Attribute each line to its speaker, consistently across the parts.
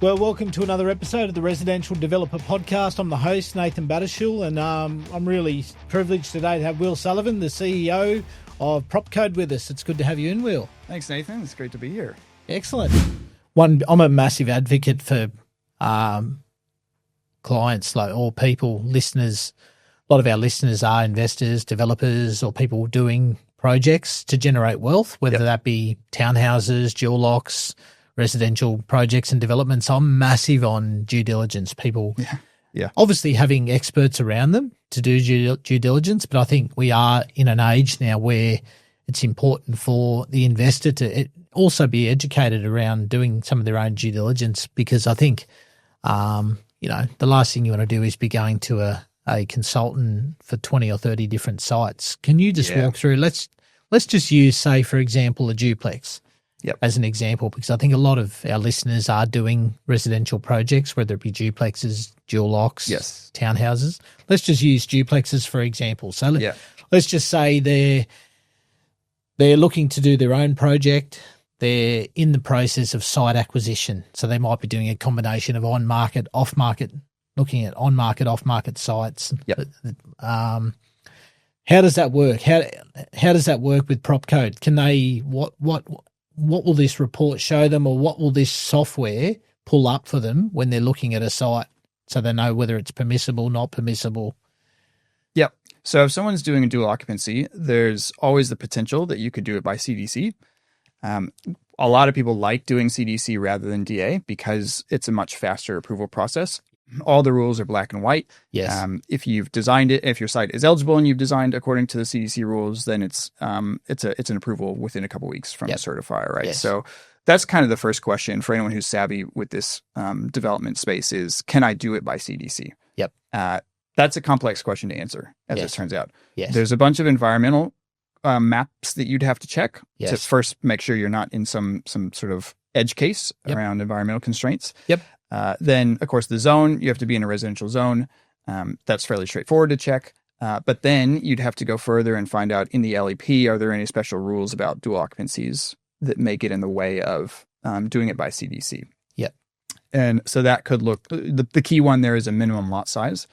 Speaker 1: Well, welcome to another episode of the Residential Developer Podcast. I'm the host, Nathan Battershall, and I'm really privileged today to have Will Sullivan, the CEO of PropCode, with us. It's good to have you in, Will.
Speaker 2: Thanks, Nathan. It's great to be here.
Speaker 1: Excellent. I'm a massive advocate for clients, like all people, listeners. A lot of our listeners are investors, developers, or people doing projects to generate wealth, whether that be townhouses, dual locks, residential projects and developments. I'm massive on due diligence. People obviously having experts around them to do due diligence, but I think we are in an age now where it's important for the investor to also be educated around doing some of their own due diligence, because I think, the last thing you want to do is be going to a consultant for 20 or 30 different sites. Can you just walk through, let's just use, say, for example, a duplex. As an example, because I think a lot of our listeners are doing residential projects, whether it be duplexes, dual locks, townhouses. Let's just use duplexes for example. So let's just say they're looking to do their own project. They're in the process of site acquisition. So they might be doing a combination of on-market, off-market, looking at on-market, off-market sites. How does that work? How does that work with PropCode? Can they what will this report show them, or what will this software pull up for them when they're looking at a site so they know whether it's permissible, not permissible?
Speaker 2: Yep. So if someone's doing a dual occupancy, there's always the potential that you could do it by CDC. A lot of people like doing CDC rather than DA because it's a much faster approval process. All the rules are black and white.
Speaker 1: Yes.
Speaker 2: If you've designed it, if your site is eligible and you've designed according to the CDC rules, then it's an approval within a couple of weeks from the certifier, right?
Speaker 1: Yes.
Speaker 2: So that's kind of the first question for anyone who's savvy with this development space is, can I do it by CDC?
Speaker 1: Yep.
Speaker 2: That's a complex question to answer, as it turns out.
Speaker 1: Yes.
Speaker 2: There's a bunch of environmental maps that you'd have to check to
Speaker 1: Yes.
Speaker 2: first make sure you're not in some sort of edge case around environmental constraints.
Speaker 1: Yep.
Speaker 2: Then, of course, the zone, you have to be in a residential zone. That's fairly straightforward to check. But then you'd have to go further and find out in the LEP, are there any special rules about dual occupancies that may get in the way of doing it by CDC?
Speaker 1: Yep.
Speaker 2: And so that could look, the key one there is a minimum lot size.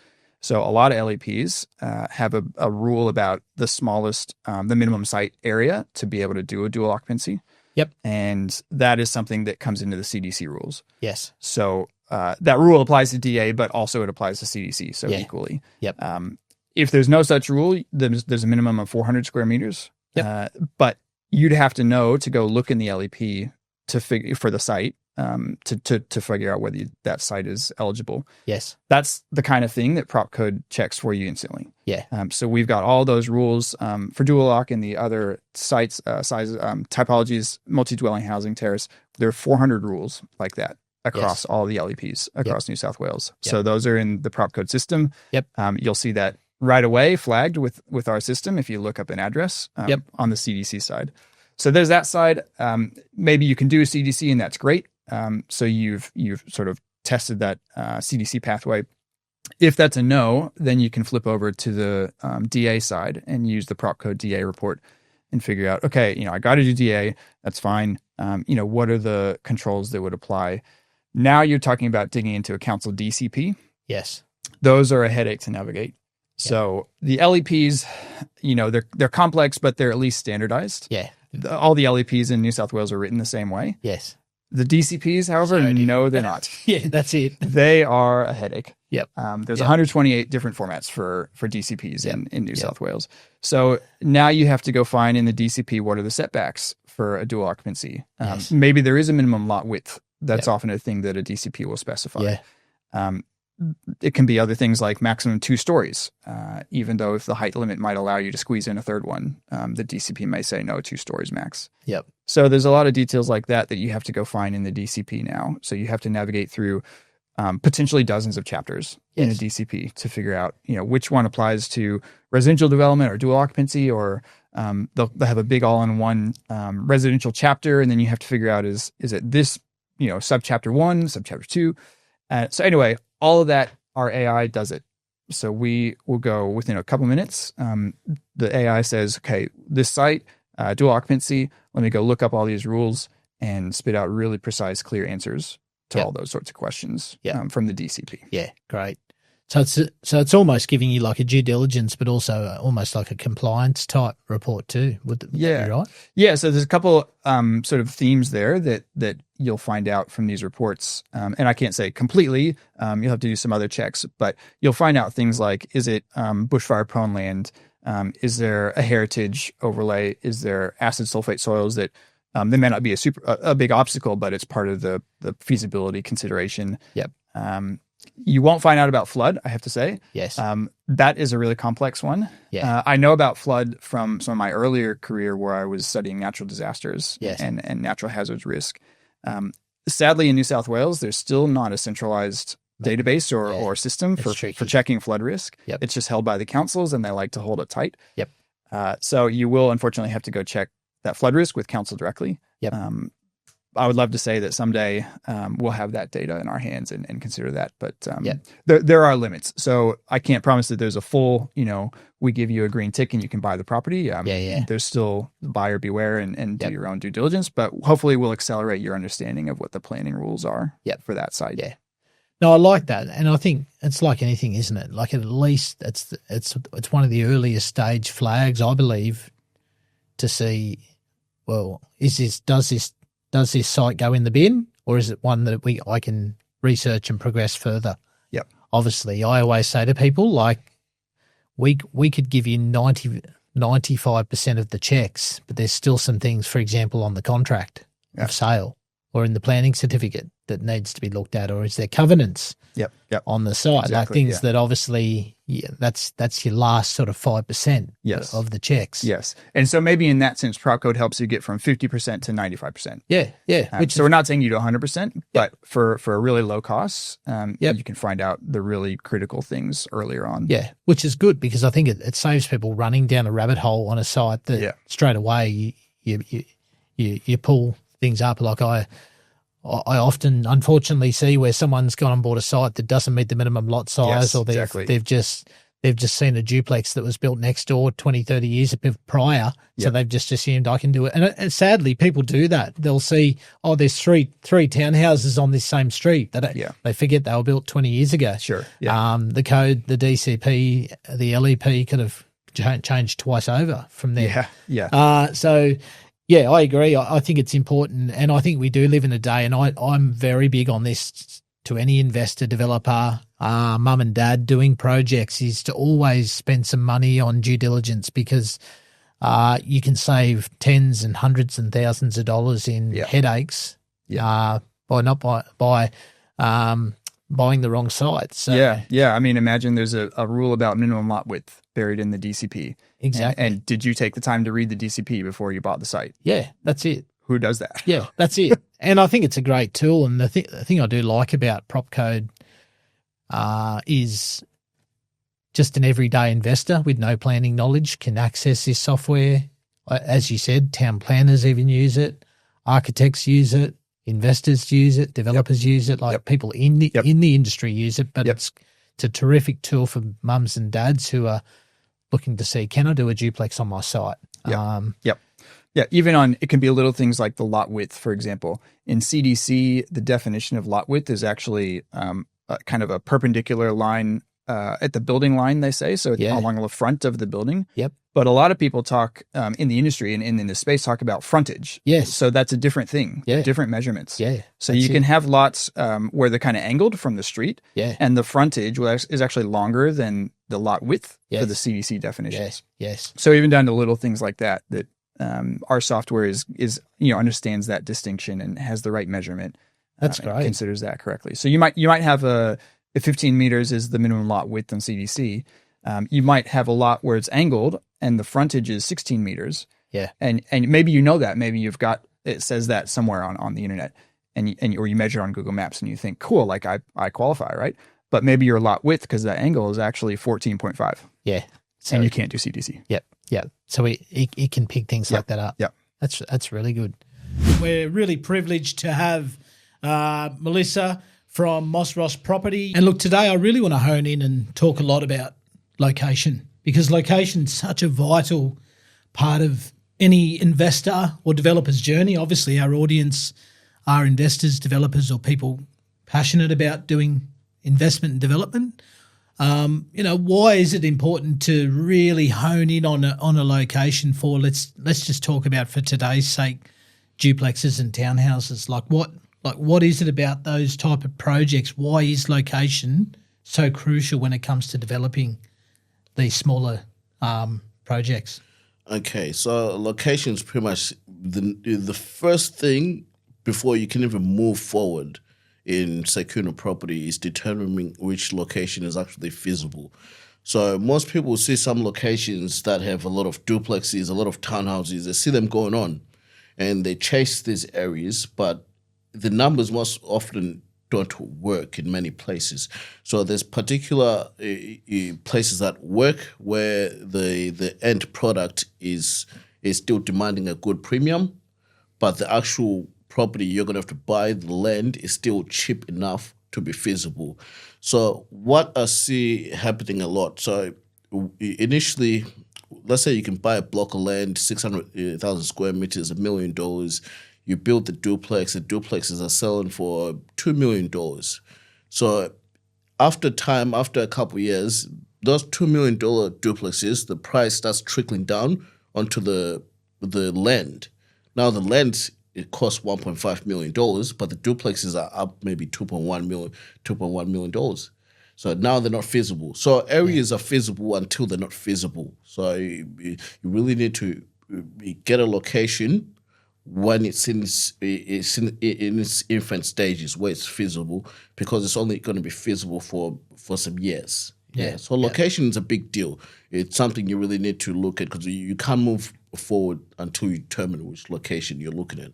Speaker 2: So a lot of LEPs have a rule about the smallest, the minimum site area to be able to do a dual occupancy.
Speaker 1: Yep.
Speaker 2: And that is something that comes into the CDC rules.
Speaker 1: Yes.
Speaker 2: So that rule applies to DA, but also it applies to CDC, so equally.
Speaker 1: Yep.
Speaker 2: If there's no such rule, there's a minimum of 400 square meters.
Speaker 1: Yep.
Speaker 2: But you'd have to know to go look in the LEP for the site to figure out whether that site is eligible.
Speaker 1: Yes.
Speaker 2: That's the kind of thing that PropCode checks for you instantly.
Speaker 1: Yeah.
Speaker 2: So we've got all those rules for dual lock and the other sites, sizes, typologies, multi-dwelling housing terrace. There are 400 rules like that across all the LEPs across New South Wales.
Speaker 1: Yep.
Speaker 2: So those are in the PropCode system.
Speaker 1: Yep.
Speaker 2: You'll see that right away flagged with our system if you look up an address on the CDC side. So there's that side. Maybe you can do a CDC and that's great. So you've sort of tested that CDC pathway. If that's a no, then you can flip over to the DA side and use the PropCode DA report and figure out, okay, I got to do DA. That's fine. What are the controls that would apply? Now you're talking about digging into a council DCP.
Speaker 1: Yes.
Speaker 2: Those are a headache to navigate. So the LEPs, they're complex, but they're at least standardized.
Speaker 1: Yeah.
Speaker 2: All the LEPs in New South Wales are written the same way.
Speaker 1: Yes.
Speaker 2: The DCPs, however, no, they're not.
Speaker 1: Yeah, that's it.
Speaker 2: They are a headache.
Speaker 1: Yep.
Speaker 2: There's 128 different formats for DCPs in New South Wales. So now you have to go find in the DCP what are the setbacks for a dual occupancy. Maybe there is a minimum lot width. That's often a thing that a DCP will specify.
Speaker 1: Yeah.
Speaker 2: It can be other things like maximum 2 stories, even though if the height limit might allow you to squeeze in a third one, the DCP may say no, 2 stories max.
Speaker 1: Yep.
Speaker 2: So there's a lot of details like that you have to go find in the DCP now. So you have to navigate through potentially dozens of chapters in a DCP to figure out, which one applies to residential development or dual occupancy, or they'll have a big all-in-one residential chapter, and then you have to figure out is it this, subchapter 1, subchapter 2. So anyway, all of that, our AI does it. So we will go within a couple minutes. The AI says, okay, this site, dual occupancy, let me go look up all these rules and spit out really precise, clear answers. to all those sorts of questions from the DCP.
Speaker 1: Yeah, great. So it's almost giving you like a due diligence, but also almost like a compliance type report too. Would that be right?
Speaker 2: Yeah. So there's a couple sort of themes there that you'll find out from these reports. And I can't say completely. You'll have to do some other checks, but you'll find out things like, is it bushfire prone land? Is there a heritage overlay? Is there acid sulfate soils that they may not be a big obstacle, but it's part of the feasibility consideration.
Speaker 1: Yep.
Speaker 2: You won't find out about flood, I have to say.
Speaker 1: Yes.
Speaker 2: That is a really complex one.
Speaker 1: Yeah.
Speaker 2: I know about flood from some of my earlier career where I was studying natural disasters
Speaker 1: Yes.
Speaker 2: and natural hazards risk. Sadly, in New South Wales, there's still not a centralized database or system for checking flood risk.
Speaker 1: Yep.
Speaker 2: It's just held by the councils, and they like to hold it tight.
Speaker 1: Yep.
Speaker 2: So you will unfortunately have to go check that flood risk with council directly.
Speaker 1: Yep.
Speaker 2: I would love to say that someday we'll have that data in our hands and consider that, but
Speaker 1: Yep.
Speaker 2: there are limits. So I can't promise that there's a full, we give you a green tick and you can buy the property. There's still buyer beware and do your own due diligence, but hopefully we'll accelerate your understanding of what the planning rules are for that side.
Speaker 1: Yeah. No, I like that, and I think it's like anything, isn't it? Like at least it's one of the earliest stage flags, I believe, to see. Well, does this site go in the bin, or is it one that I can research and progress further?
Speaker 2: Yep.
Speaker 1: Obviously, I always say to people, like, we could give you 95% of the checks, but there's still some things, for example, on the contract of sale or in the planning certificate that needs to be looked at, or is there covenants on the site, like things that obviously that's your last sort of 5% of the checks.
Speaker 2: Yes. And so maybe in that sense, PropCode helps you get from 50% to 95%.
Speaker 1: Yeah.
Speaker 2: So we're not saying you do 100%, but for a really low cost, you can find out the really critical things earlier on.
Speaker 1: Yeah, which is good because I think it saves people running down a rabbit hole on a site that straight away you pull things up. Like I often, unfortunately, see where someone's gone on board a site that doesn't meet the minimum lot size, or they've just seen a duplex that was built next door 20, 30 years prior, so they've just assumed I can do it. And sadly, people do that. They'll see, there's three townhouses on this same street. They forget they were built 20 years ago.
Speaker 2: Sure.
Speaker 1: Yeah. The code, the DCP, the LEP could have changed twice over from there. So. Yeah, I agree. I think it's important, and I think we do live in a day, and I'm very big on this to any investor, developer, mum and dad doing projects, is to always spend some money on due diligence, because you can save tens and hundreds and thousands of dollars in headaches by buying the wrong site. So,
Speaker 2: I mean, imagine there's a rule about minimum lot width buried in the DCP.
Speaker 1: Exactly.
Speaker 2: And did you take the time to read the DCP before you bought the site?
Speaker 1: Yeah, that's it.
Speaker 2: Who does that?
Speaker 1: Yeah, that's it. And I think it's a great tool. And the thing I do like about PropCode is just an everyday investor with no planning knowledge can access this software. As you said, town planners even use it, architects use it, investors use it, developers use it, people in the industry use it. But it's a terrific tool for mums and dads who are looking to see, can I do a duplex on my site?
Speaker 2: Even it can be little things like the lot width, for example. In CDC, the definition of lot width is actually kind of a perpendicular line at the building line, they say, so along the front of the building.
Speaker 1: Yep.
Speaker 2: But a lot of people talk in the industry and in the space talk about frontage.
Speaker 1: Yes.
Speaker 2: So that's a different thing, different measurements.
Speaker 1: Yeah.
Speaker 2: So you can have lots where they're kind of angled from the street, and the frontage is actually longer than the lot width for the CDC definitions.
Speaker 1: Yes.
Speaker 2: So even down to little things like that our software is understands that distinction and has the right measurement.
Speaker 1: That's great.
Speaker 2: Considers that correctly. So you might have if 15 meters is the minimum lot width on CDC, you might have a lot where it's angled and the frontage is 16 meters.
Speaker 1: Yeah.
Speaker 2: And maybe you know that. Maybe it says that somewhere on the internet, or you measure on Google Maps and you think, cool, like I qualify, right? But maybe your lot width, because that angle is actually 14.5.
Speaker 1: Yeah. So,
Speaker 2: and you can't do CDC.
Speaker 1: Yep. Yeah. So it can pick things like that up.
Speaker 2: Yep.
Speaker 1: That's really good. We're really privileged to have Melissa from Moss Ross Property. And look, today I really want to hone in and talk a lot about location, because location is such a vital part of any investor or developer's journey. Obviously, our audience are investors, developers, or people passionate about doing investment and development. Why is it important to really hone in on a location for, let's just talk about, for today's sake, duplexes and townhouses? What is it about those type of projects? Why is location so crucial when it comes to developing these smaller projects?
Speaker 3: Okay, so location is pretty much the first thing before you can even move forward in securing a property is determining which location is actually feasible. So most people see some locations that have a lot of duplexes, a lot of townhouses. They see them going on, and they chase these areas, but the numbers most often don't work in many places. So there's particular places that work where the end product is still demanding a good premium, but the actual property you're going to have to buy, the land, is still cheap enough to be feasible. So what I see happening a lot, so initially, let's say you can buy a block of land, 600,000 square meters, $1 million. You build the duplexes are selling for $2 million. So after a couple of years, those $2 million duplexes, the price starts trickling down onto the land. Now the land, it costs $1.5 million, but the duplexes are up maybe $2.1 million. So now they're not feasible. So areas are feasible until they're not feasible. So you really need to get a location when it's in its infant stages where it's feasible, because it's only going to be feasible for some years. Yeah. So location is a big deal. It's something you really need to look at, because you can't move forward until you determine which location you're looking at.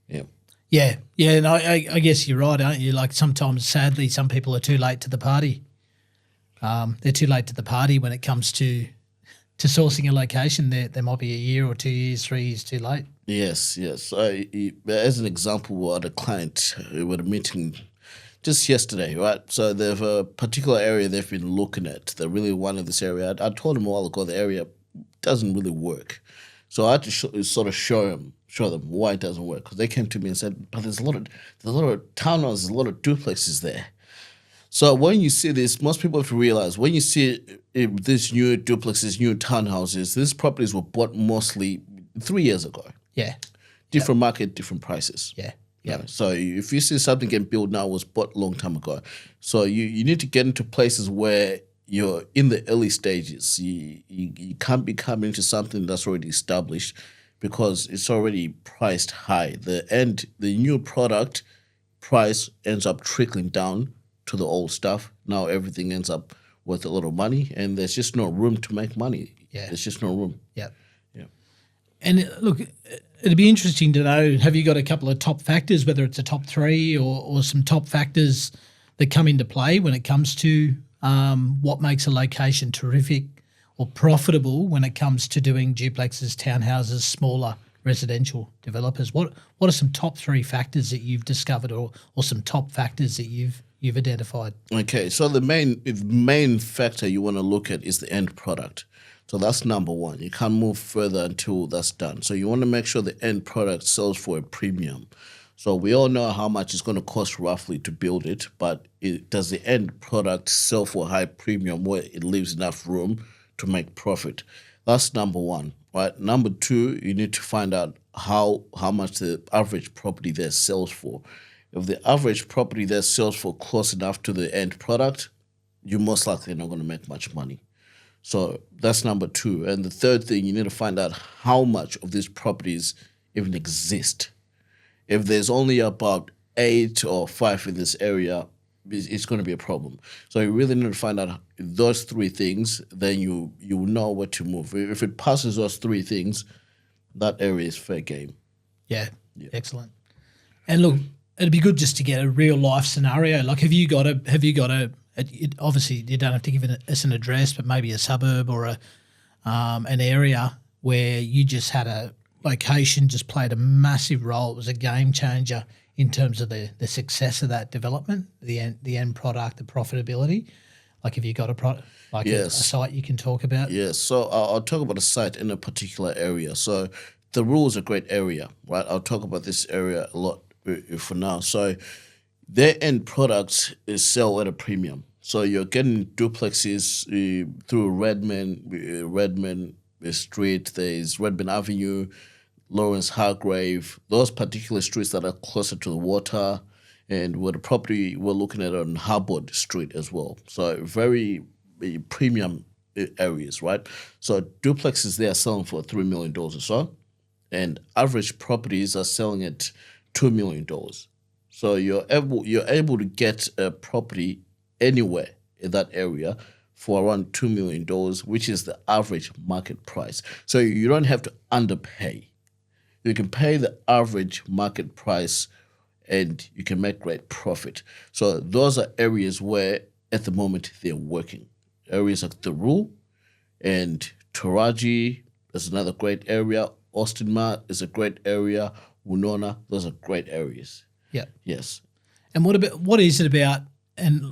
Speaker 3: Yeah.
Speaker 1: Yeah, and I guess you're right, aren't you? Like sometimes, sadly, some people are too late to the party. They're too late to the party when it comes to sourcing a location. There might be a year or 2 years, 3 years too late.
Speaker 3: Yes. As an example, we had a client with a meeting just yesterday, right? So they have a particular area they've been looking at. They really wanted this area. I told them a while ago the area doesn't really work. So I had to sort of show them why it doesn't work. Because they came to me and said, but there's a lot of townhouses, a lot of duplexes there. So when you see this, most people have to realize, when you see these new duplexes, new townhouses, these properties were bought mostly 3 years ago.
Speaker 1: Yeah.
Speaker 3: Different market, different prices.
Speaker 1: Yeah.
Speaker 3: Yeah. So if you see something getting built now, it was bought a long time ago. So you need to get into places where you're in the early stages. You can't be coming into something that's already established, because it's already priced high. The new product price ends up trickling down to the old stuff. Now everything ends up worth a lot of money, and there's just no room to make money.
Speaker 1: Yeah.
Speaker 3: There's just no room.
Speaker 1: Yeah.
Speaker 3: Yeah.
Speaker 1: And look, it'd be interesting to know, have you got a couple of top factors, whether it's a top three or some top factors that come into play when it comes to what makes a location terrific or profitable when it comes to doing duplexes, townhouses, smaller residential developers? What are some top three factors that you've discovered, or some top factors that you've identified?
Speaker 3: Okay, so the main factor you want to look at is the end product. So that's number one. You can't move further until that's done. So you want to make sure the end product sells for a premium. So we all know how much it's going to cost roughly to build it, but does the end product sell for a high premium where it leaves enough room to make profit? That's number one, right? Number two, you need to find out how much the average property there sells for. If the average property there sells for close enough to the end product, you're most likely not going to make much money. So that's number two. And the third thing, you need to find out how much of these properties even exist. If there's only about 8 or 5 in this area, it's going to be a problem. So you really need to find out those three things, then you know where to move. If it passes those three things, that area is fair game.
Speaker 1: Yeah. Excellent. And look, it'd be good just to get a real life scenario. Like, have you got obviously you don't have to give us an address, but maybe a suburb or an area where you just had a location just played a massive role. It was a game changer in terms of the success of that development, the end product, the profitability. Like, have you got a site you can talk about?
Speaker 3: Yes. So I'll talk about a site in a particular area. So the Rural is a great area, right? I'll talk about this area a lot for now. So their end products is sell at a premium. So you're getting duplexes through Redmond Street. There's Redmond Avenue, Lawrence Hargrave. Those particular streets that are closer to the water, and where the property we're looking at on Harbord Street as well. So very premium areas, right? So duplexes there are selling for $3 million or so, and average properties are selling at $2 million. So you're able to get a property anywhere in that area for around $2 million, which is the average market price. So you don't have to underpay. You can pay the average market price and you can make great profit. So those are areas where at the moment they're working. Areas like the Rule and Taraji is another great area. Austin Mart is a great area. Winona, those are great areas.
Speaker 1: Yeah.
Speaker 3: Yes.
Speaker 1: And what is it about? And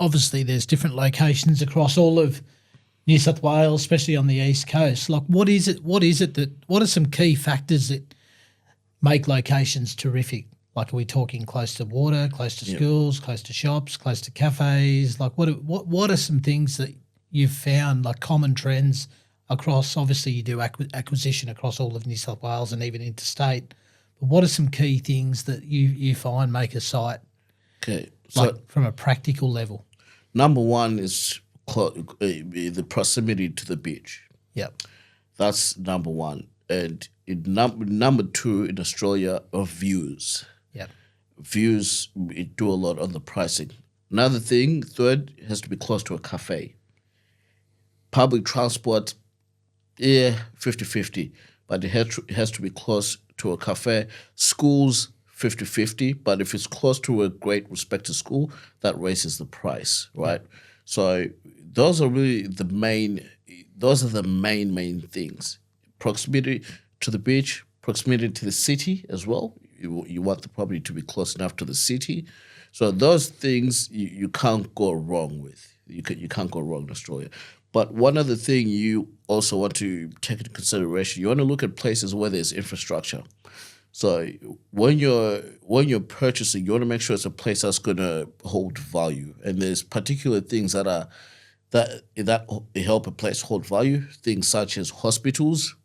Speaker 1: obviously, there's different locations across all of New South Wales, especially on the East Coast. Like, what is it? What are some key factors that make locations terrific? Like, are we talking close to water, close to schools, close to shops, close to cafes? Like, what are some things that you've found, like common trends across? Obviously, you do acquisition across all of New South Wales and even interstate. But what are some key things that you find make a site, like from a practical level?
Speaker 3: Number one is the proximity to the beach.
Speaker 1: Yep.
Speaker 3: That's number one. And number two in Australia are views.
Speaker 1: Yep.
Speaker 3: Views do a lot on the pricing. Another thing, third, has to be close to a cafe. Public transport, 50-50, but it has to be close to a cafe. Schools, 50-50, but if it's close to a great respected school, that raises the price, right? Yeah. So those are really the main things. Proximity to the beach, proximity to the city as well. You want the property to be close enough to the city. So those things you can't go wrong with. You can't go wrong in Australia. But one other thing you also want to take into consideration, you want to look at places where there's infrastructure. So when you're purchasing, you want to make sure it's a place that's going to hold value. And there's particular things that help a place hold value. Things such as hospitals,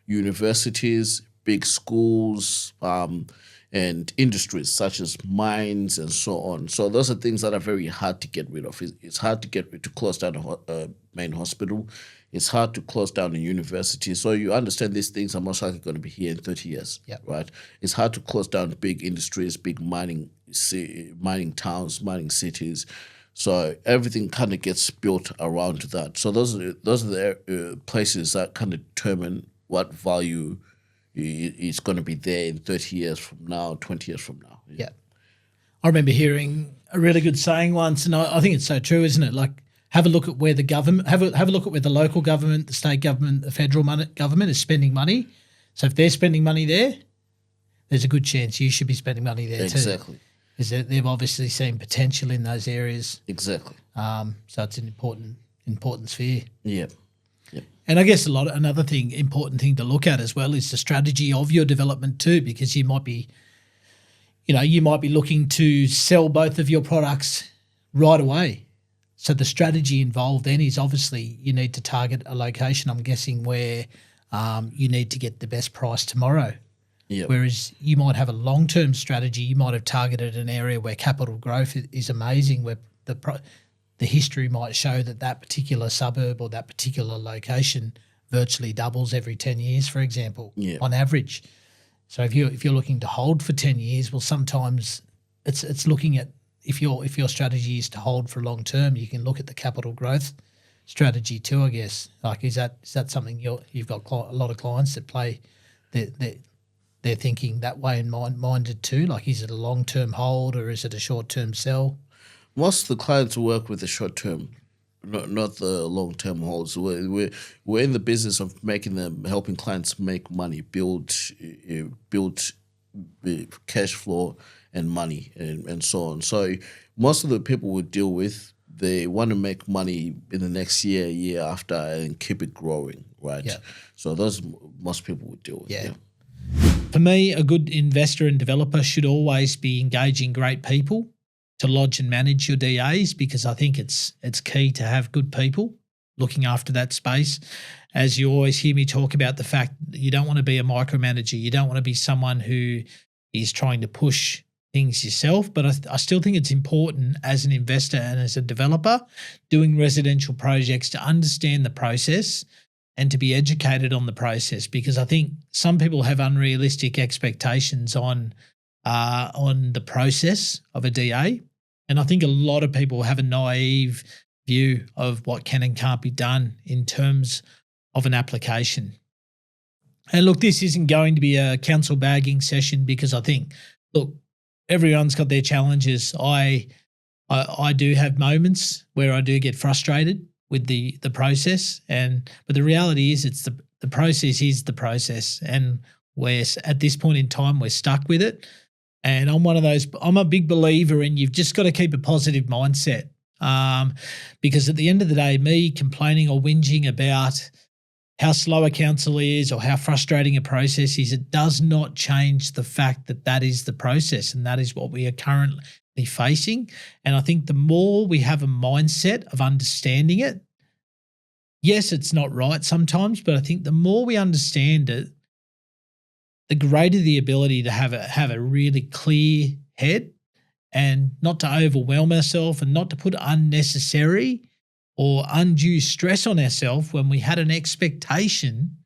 Speaker 3: universities, big schools, and industries such as mines and so on. So those are things that are very hard to get rid of. It's hard to close down a main hospital. It's hard to close down a university. So you understand these things are most likely going to be here in 30 years, right? It's hard to close down big industries, big mining towns, mining cities. So everything kind of gets built around that. So those are the places that kind of determine what value is going to be there in 30 years from now, 20 years from now.
Speaker 1: Yeah. I remember hearing a really good saying once, and I think it's so true, isn't it? Like, have a look at where the government, have a look at where the local government, the state government, the federal government is spending money. So if they're spending money there, there's a good chance you should be spending money there too.
Speaker 3: Exactly.
Speaker 1: Because they've obviously seen potential in those areas.
Speaker 3: Exactly.
Speaker 1: So it's an important sphere.
Speaker 3: Yeah.
Speaker 1: And I guess another important thing to look at as well is the strategy of your development too, because you might be looking to sell both of your products right away. So the strategy involved then is obviously you need to target a location, I'm guessing, where you need to get the best price tomorrow.
Speaker 3: Yep.
Speaker 1: Whereas you might have a long-term strategy. You might have targeted an area where capital growth is amazing, where the history might show that particular suburb or that particular location virtually doubles every 10 years, for example, on average. So if you're looking to hold for 10 years, well, sometimes it's looking at if your strategy is to hold for long term, you can look at the capital growth strategy too, I guess. Like, is that something you've got a lot of clients that play they're thinking that way and minded too? Like, is it a long term hold or is it a short term sell?
Speaker 3: Most of the clients work with the short term, not the long term holds. We're in the business of helping clients make money, build cash flow and money and so on. So most of the people we deal with, they want to make money in the next year after, and keep it growing, right? Yeah. So those most people would deal with. Yeah.
Speaker 1: For me, a good investor and developer should always be engaging great people to lodge and manage your DAs, because I think it's key to have good people looking after that space. As you always hear me talk about the fact that you don't want to be a micromanager. You don't want to be someone who is trying to push things yourself. But I still think it's important as an investor and as a developer doing residential projects to understand the process and to be educated on the process, because I think some people have unrealistic expectations on the process of a DA. And I think a lot of people have a naive view of what can and can't be done in terms of an application. And look, this isn't going to be a council bagging session, because I think, look, everyone's got their challenges. I do have moments where I do get frustrated with the process, but the reality is it's the process is the process, and we're at this point in time we're stuck with it. And I'm a big believer in you've just got to keep a positive mindset, because at the end of the day, me complaining or whinging about how slow a council is or how frustrating a process is, it does not change the fact that that is the process and that is what we are currently facing. And I think the more we have a mindset of understanding it, yes, it's not right sometimes, but I think the more we understand it, the greater the ability to have a really clear head and not to overwhelm ourselves and not to put unnecessary or undue stress on ourselves when we had an expectation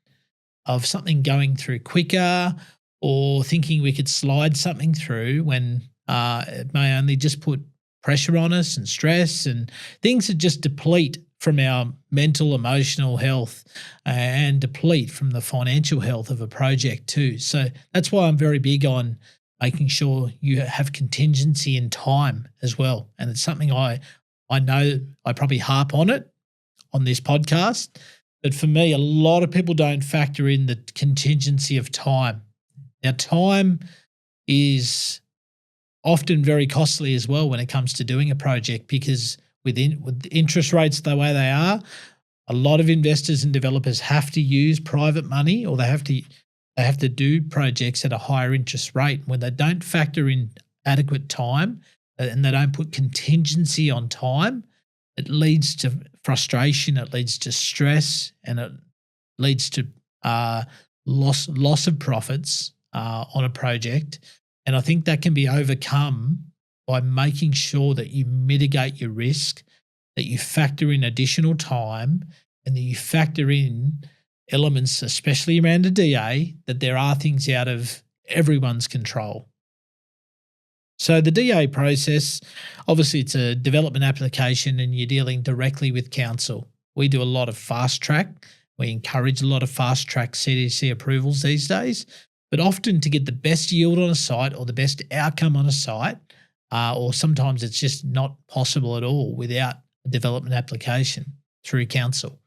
Speaker 1: of something going through quicker or thinking we could slide something through when it may only just put pressure on us and stress and things that just deplete from our mental, emotional health and deplete from the financial health of a project too. So that's why I'm very big on making sure you have contingency in time as well. And it's something I know I probably harp on it on this podcast, but for me, a lot of people don't factor in the contingency of time. Now, time is often very costly as well when it comes to doing a project, because with interest rates the way they are, a lot of investors and developers have to use private money, or they have to do projects at a higher interest rate. When they don't factor in adequate time and they don't put contingency on time, it leads to frustration, it leads to stress, and it leads to loss of profits on a project. And I think that can be overcome by making sure that you mitigate your risk, that you factor in additional time, and that you factor in elements, especially around a DA, that there are things out of everyone's control. So the DA process, obviously it's a development application and you're dealing directly with council. We do a lot of fast track. We encourage a lot of fast track CDC approvals these days, but often to get the best yield on a site or the best outcome on a site, or sometimes it's just not possible at all without a development application through council.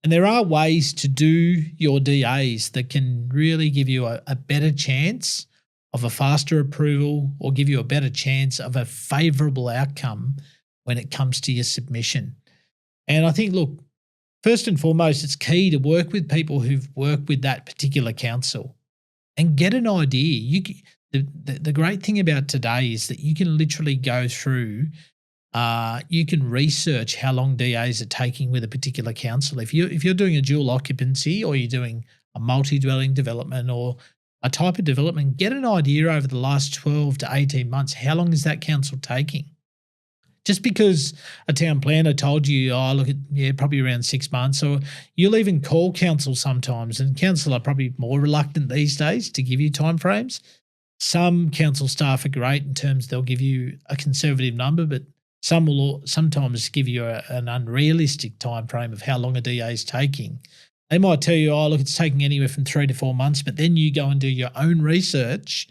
Speaker 1: And there are ways to do your DAs that can really give you a better chance of a faster approval or give you a better chance of a favourable outcome when it comes to your submission. And I think, look, first and foremost, it's key to work with people who've worked with that particular council and get an idea. The great thing about today is that you can literally go through, you can research how long DAs are taking with a particular council. If you're doing a dual occupancy or you're doing a multi-dwelling development or a type of development, get an idea over the last 12 to 18 months, how long is that council taking? Just because a town planner told you, probably around 6 months, or you'll even call council sometimes, and council are probably more reluctant these days to give you timeframes. Some council staff are great in terms they'll give you a conservative number, but some will sometimes give you an unrealistic time frame of how long a DA is taking. They might tell you, it's taking anywhere from 3 to 4 months, but then you go and do your own research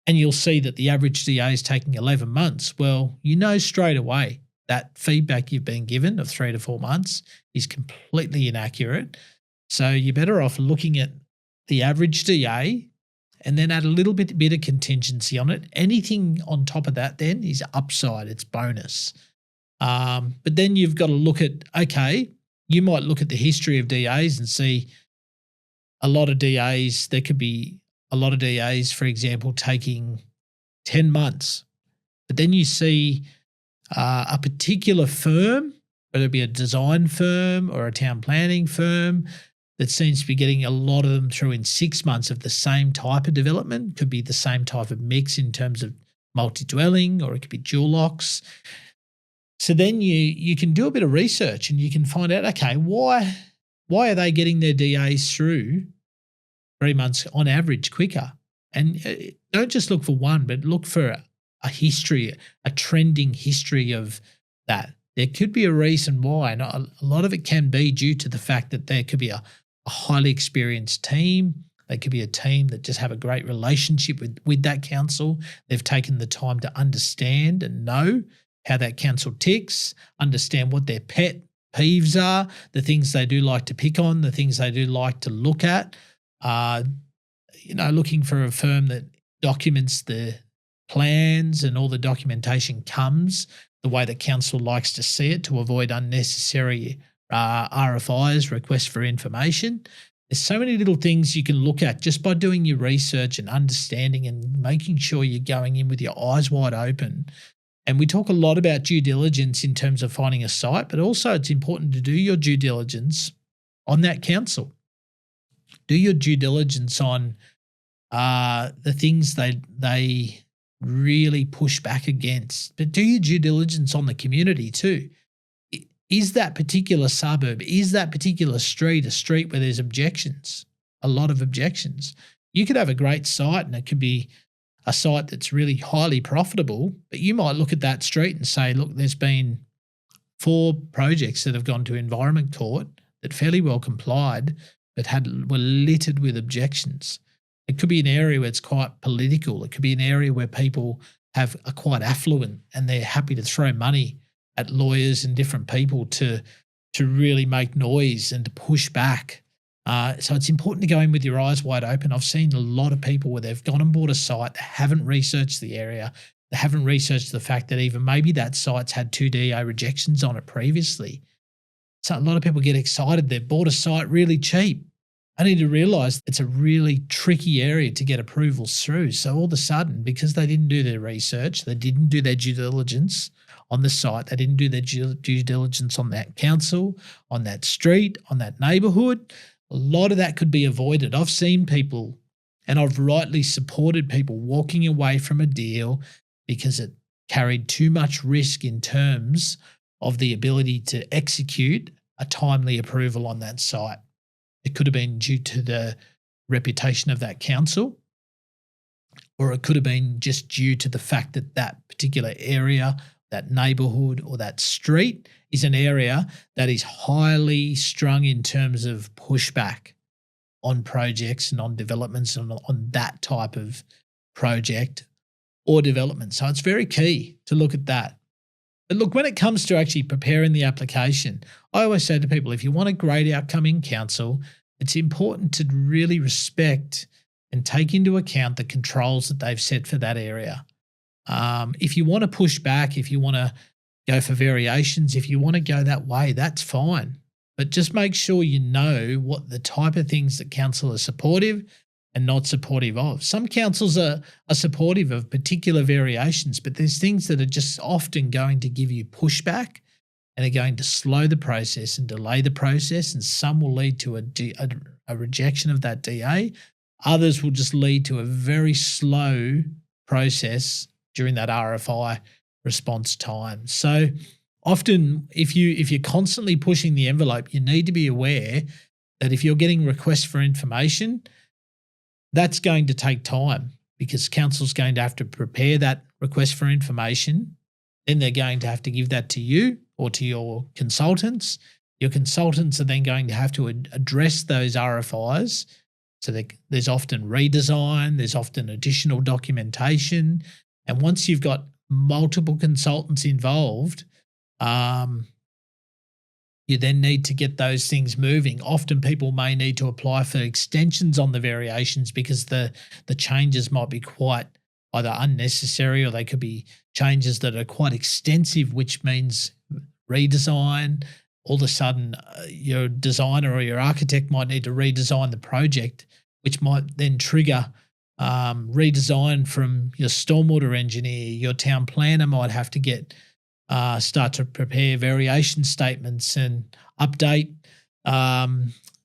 Speaker 1: and you'll see that the average DA is taking 11 months. Well, you know straight away that feedback you've been given of 3 to 4 months is completely inaccurate. So you're better off looking at the average DA and then add a little bit of contingency on it. Anything on top of that then is upside, it's bonus. But then you've got to look at, you might look at the history of DAs and see a lot of DAs, there could be a lot of DAs, for example, taking 10 months. But then you see a particular firm, whether it be a design firm or a town planning firm, that seems to be getting a lot of them through in 6 months of the same type of development. Could be the same type of mix in terms of multi-dwelling, or it could be dual locks. So then you can do a bit of research and you can find out, okay, why are they getting their DAs through 3 months on average quicker? And don't just look for one, but look for a history, a trending history of that. There could be a reason why, and a lot of it can be due to the fact that there could be a highly experienced team. They could be a team that just have a great relationship with that council. They've taken the time to understand and know how that council ticks, understand what their pet peeves are, the things they do like to pick on, the things they do like to look at. Looking for a firm that documents the plans and all the documentation comes the way the council likes to see it, to avoid unnecessary RFIs, requests for information. There's so many little things you can look at just by doing your research and understanding and making sure you're going in with your eyes wide open. And we talk a lot about due diligence in terms of finding a site, but also it's important to do your due diligence on that council. Do your due diligence on the things they really push back against, but do your due diligence on the community too. Is that particular suburb, is that particular street a street where there's objections, a lot of objections? You could have a great site and it could be a site that's really highly profitable, but you might look at that street and say, look, there's been 4 projects that have gone to environment court that fairly well complied, but were littered with objections. It could be an area where it's quite political. It could be an area where people are quite affluent and they're happy to throw money at lawyers and different people to really make noise and to push back. So it's important to go in with your eyes wide open. I've seen a lot of people where they've gone and bought a site, they haven't researched the area, they haven't researched the fact that even maybe that site's had 2 DA rejections on it previously. So a lot of people get excited. They've bought a site really cheap. I need to realise it's a really tricky area to get approvals through. So all of a sudden, because they didn't do their research, they didn't do their due diligence on the site, they didn't do their due diligence on that council, on that street, on that neighbourhood, a lot of that could be avoided. I've seen people, and I've rightly supported people walking away from a deal because it carried too much risk in terms of the ability to execute a timely approval on that site. It could have been due to the reputation of that council, or it could have been just due to the fact that that particular area, that neighbourhood or that street is an area that is highly strung in terms of pushback on projects and on developments and on that type of project or development. So it's very key to look at that. But look, when it comes to actually preparing the application, I always say to people, if you want a great outcome in council, it's important to really respect and take into account the controls that they've set for that area. If you want to push back, if you want to go for variations, if you want to go that way, that's fine. But just make sure you know what the type of things that council are supportive and not supportive of. Some councils are supportive of particular variations, but there's things that are just often going to give you pushback and are going to slow the process and delay the process, and some will lead to a rejection of that DA. Others will just lead to a very slow process during that RFI response time. So often if you're constantly pushing the envelope, you need to be aware that if you're getting requests for information, that's going to take time because council's going to have to prepare that request for information. Then they're going to have to give that to you or to your consultants. Your consultants are then going to have to address those RFIs. So there's often redesign, there's often additional documentation. And once you've got multiple consultants involved, you then need to get those things moving. Often people may need to apply for extensions on the variations because the changes might be quite either unnecessary or they could be changes that are quite extensive, which means redesign. All of a sudden, your designer or your architect might need to redesign the project, which might then trigger redesign from your stormwater engineer. Your town planner might have to start to prepare variation statements and update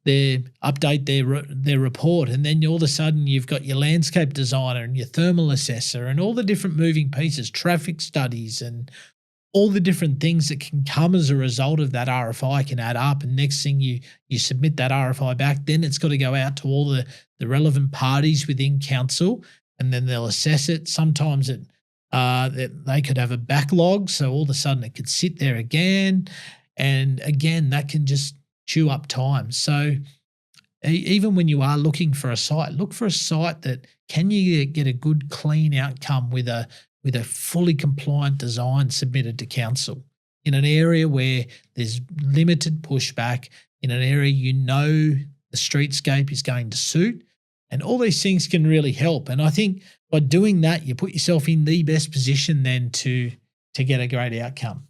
Speaker 1: their report. And then all of a sudden you've got your landscape designer and your thermal assessor and all the different moving pieces, traffic studies, and all the different things that can come as a result of that RFI can add up. And next thing you submit that RFI back, then it's got to go out to all the relevant parties within council, and then they'll assess it. Sometimes they could have a backlog, so all of a sudden it could sit there again. And again, that can just chew up time. So even when you are looking for a site, look for a site that can you get a good, clean outcome with a fully compliant design submitted to council in an area where there's limited pushback, in an area the streetscape is going to suit. And all these things can really help. And I think by doing that, you put yourself in the best position then to get a great outcome.